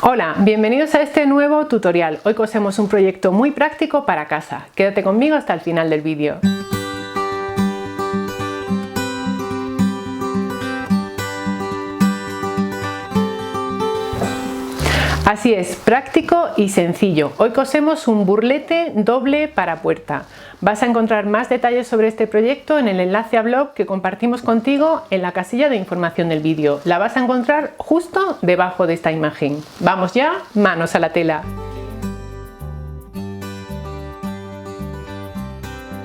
Hola, bienvenidos a este nuevo tutorial. Hoy cosemos un proyecto muy práctico para casa. Quédate conmigo hasta el final del vídeo. Así es, práctico y sencillo. Hoy cosemos un burlete doble para puerta. Vas a encontrar más detalles sobre este proyecto en el enlace a blog que compartimos contigo en la casilla de información del vídeo. La vas a encontrar justo debajo de esta imagen. Vamos ya, manos a la tela.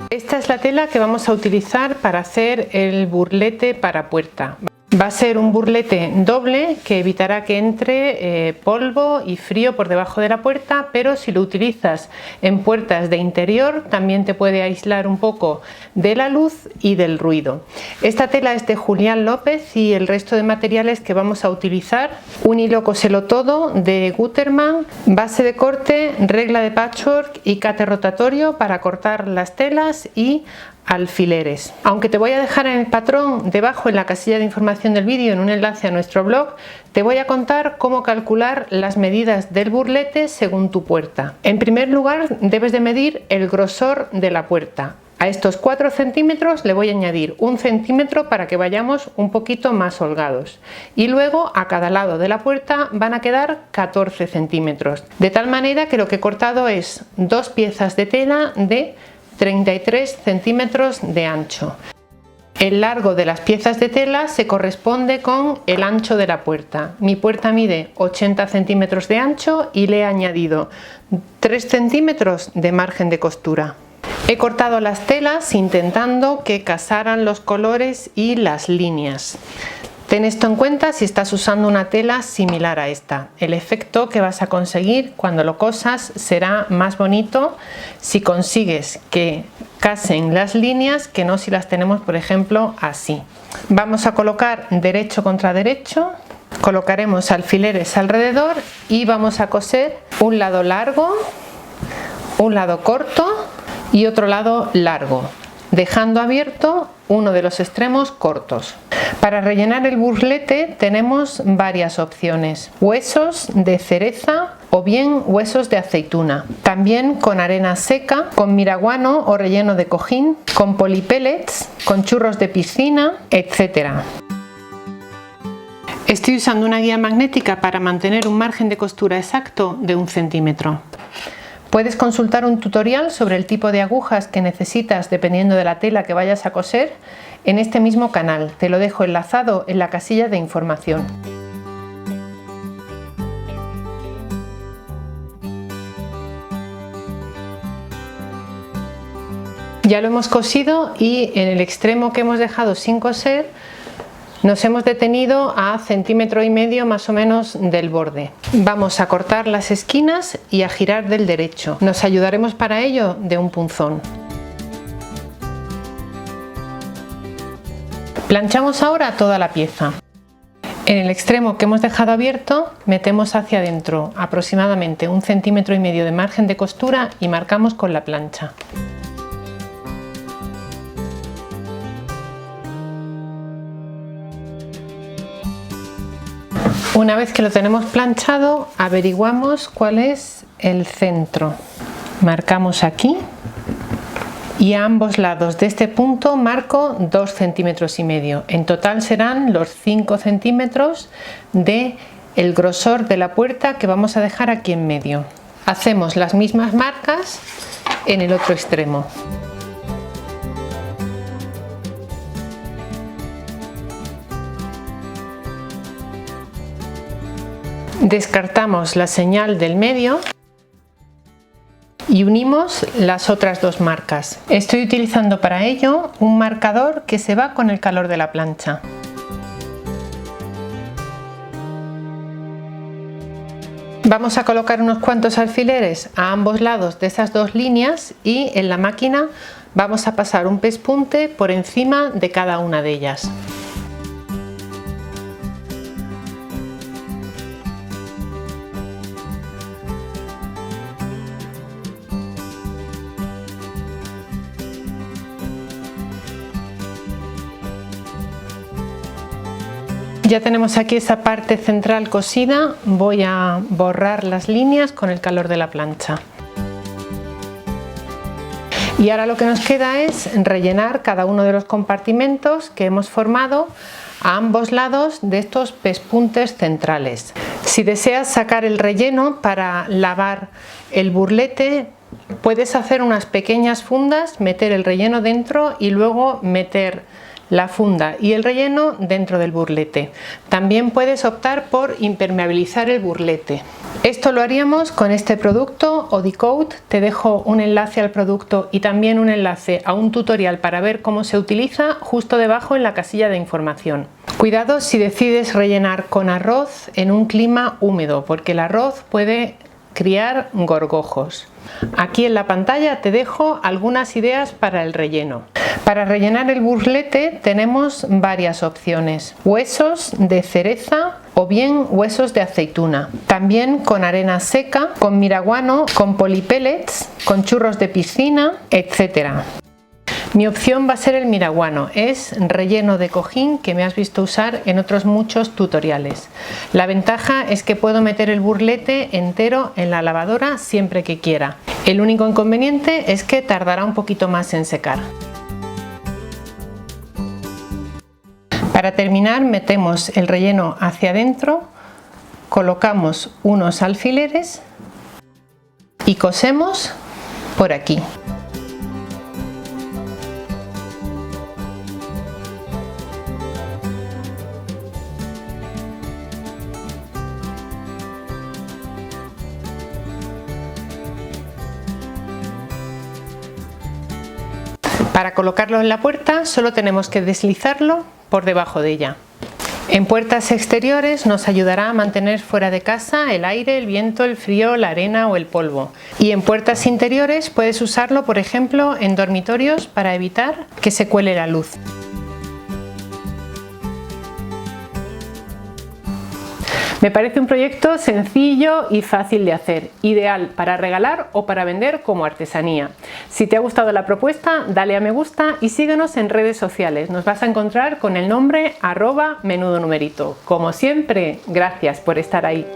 Esta es la tela que vamos a utilizar para hacer el burlete para puerta. Va a ser un burlete doble que evitará que entre polvo y frío por debajo de la puerta, pero si lo utilizas en puertas de interior también te puede aislar un poco de la luz y del ruido. Esta tela es de Julián López y el resto de materiales que vamos a utilizar: un hilo coselo todo de Gutermann, base de corte, regla de patchwork y cate rotatorio para cortar las telas y alfileres. Aunque te voy a dejar en el patrón debajo en la casilla de información del vídeo en un enlace a nuestro blog, te voy a contar cómo calcular las medidas del burlete según tu puerta. En primer lugar, debes de medir el grosor de la puerta. A estos 4 centímetros le voy a añadir 1 centímetro para que vayamos un poquito más holgados, y luego a cada lado de la puerta van a quedar 14 centímetros, de tal manera que lo que he cortado es 2 piezas de tela de 33 centímetros de ancho. El largo de las piezas de tela se corresponde con el ancho de la puerta. Mi puerta mide 80 centímetros de ancho y le he añadido 3 centímetros de margen de costura. He cortado las telas intentando que casaran los colores y las líneas. Ten esto en cuenta si estás usando una tela similar a esta. El efecto que vas a conseguir cuando lo cosas será más bonito si consigues que casen las líneas que no si las tenemos, por ejemplo, así. Vamos a colocar derecho contra derecho, colocaremos alfileres alrededor y vamos a coser un lado largo, un lado corto y otro lado largo, dejando abierto uno de los extremos cortos. Para rellenar el burlete tenemos varias opciones: huesos de cereza o bien huesos de aceituna, también con arena seca, con miraguano o relleno de cojín, con polipellets, con churros de piscina, etc. Estoy usando una guía magnética para mantener un margen de costura exacto de 1 centímetro. Puedes consultar un tutorial sobre el tipo de agujas que necesitas dependiendo de la tela que vayas a coser en este mismo canal. Te lo dejo enlazado en la casilla de información. Ya lo hemos cosido y en el extremo que hemos dejado sin coser nos hemos detenido a 1,5 centímetros más o menos del borde. Vamos a cortar las esquinas y a girar del derecho. Nos ayudaremos para ello de un punzón. Planchamos ahora toda la pieza. En el extremo que hemos dejado abierto metemos hacia adentro aproximadamente 1,5 centímetros de margen de costura y marcamos con la plancha. Una vez que lo tenemos planchado, averiguamos cuál es el centro. Marcamos aquí y a ambos lados de este punto marco 2,5 centímetros. En total serán los 5 centímetros de el grosor de la puerta que vamos a dejar aquí en medio. Hacemos las mismas marcas en el otro extremo. Descartamos la señal del medio y unimos las otras 2 marcas. Estoy utilizando para ello un marcador que se va con el calor de la plancha. Vamos a colocar unos cuantos alfileres a ambos lados de esas 2 líneas y en la máquina vamos a pasar un pespunte por encima de cada una de ellas. Ya tenemos aquí esa parte central cosida, voy a borrar las líneas con el calor de la plancha. Y ahora lo que nos queda es rellenar cada uno de los compartimentos que hemos formado a ambos lados de estos pespuntes centrales. Si deseas sacar el relleno para lavar el burlete, puedes hacer unas pequeñas fundas, meter el relleno dentro y luego meter la funda y el relleno dentro del burlete. También puedes optar por impermeabilizar el burlete. Esto lo haríamos con este producto Odicoat. Te dejo un enlace al producto y también un enlace a un tutorial para ver cómo se utiliza justo debajo en la casilla de información. Cuidado si decides rellenar con arroz en un clima húmedo, porque el arroz puede criar gorgojos. Aquí en la pantalla te dejo algunas ideas para el relleno. Para rellenar el burlete tenemos varias opciones: huesos de cereza o bien huesos de aceituna, también con arena seca, con miraguano, con polipellets, con churros de piscina, etc. Mi opción va a ser el miraguano, es relleno de cojín que me has visto usar en otros muchos tutoriales. La ventaja es que puedo meter el burlete entero en la lavadora siempre que quiera. El único inconveniente es que tardará un poquito más en secar. Para terminar, metemos el relleno hacia adentro, colocamos unos alfileres y cosemos por aquí. Para colocarlo en la puerta solo tenemos que deslizarlo por debajo de ella. En puertas exteriores nos ayudará a mantener fuera de casa el aire, el viento, el frío, la arena o el polvo. Y en puertas interiores puedes usarlo, por ejemplo, en dormitorios para evitar que se cuele la luz. Me parece un proyecto sencillo y fácil de hacer, ideal para regalar o para vender como artesanía. Si te ha gustado la propuesta, dale a me gusta y síguenos en redes sociales. Nos vas a encontrar con el nombre @menudonumerito. Como siempre, gracias por estar ahí.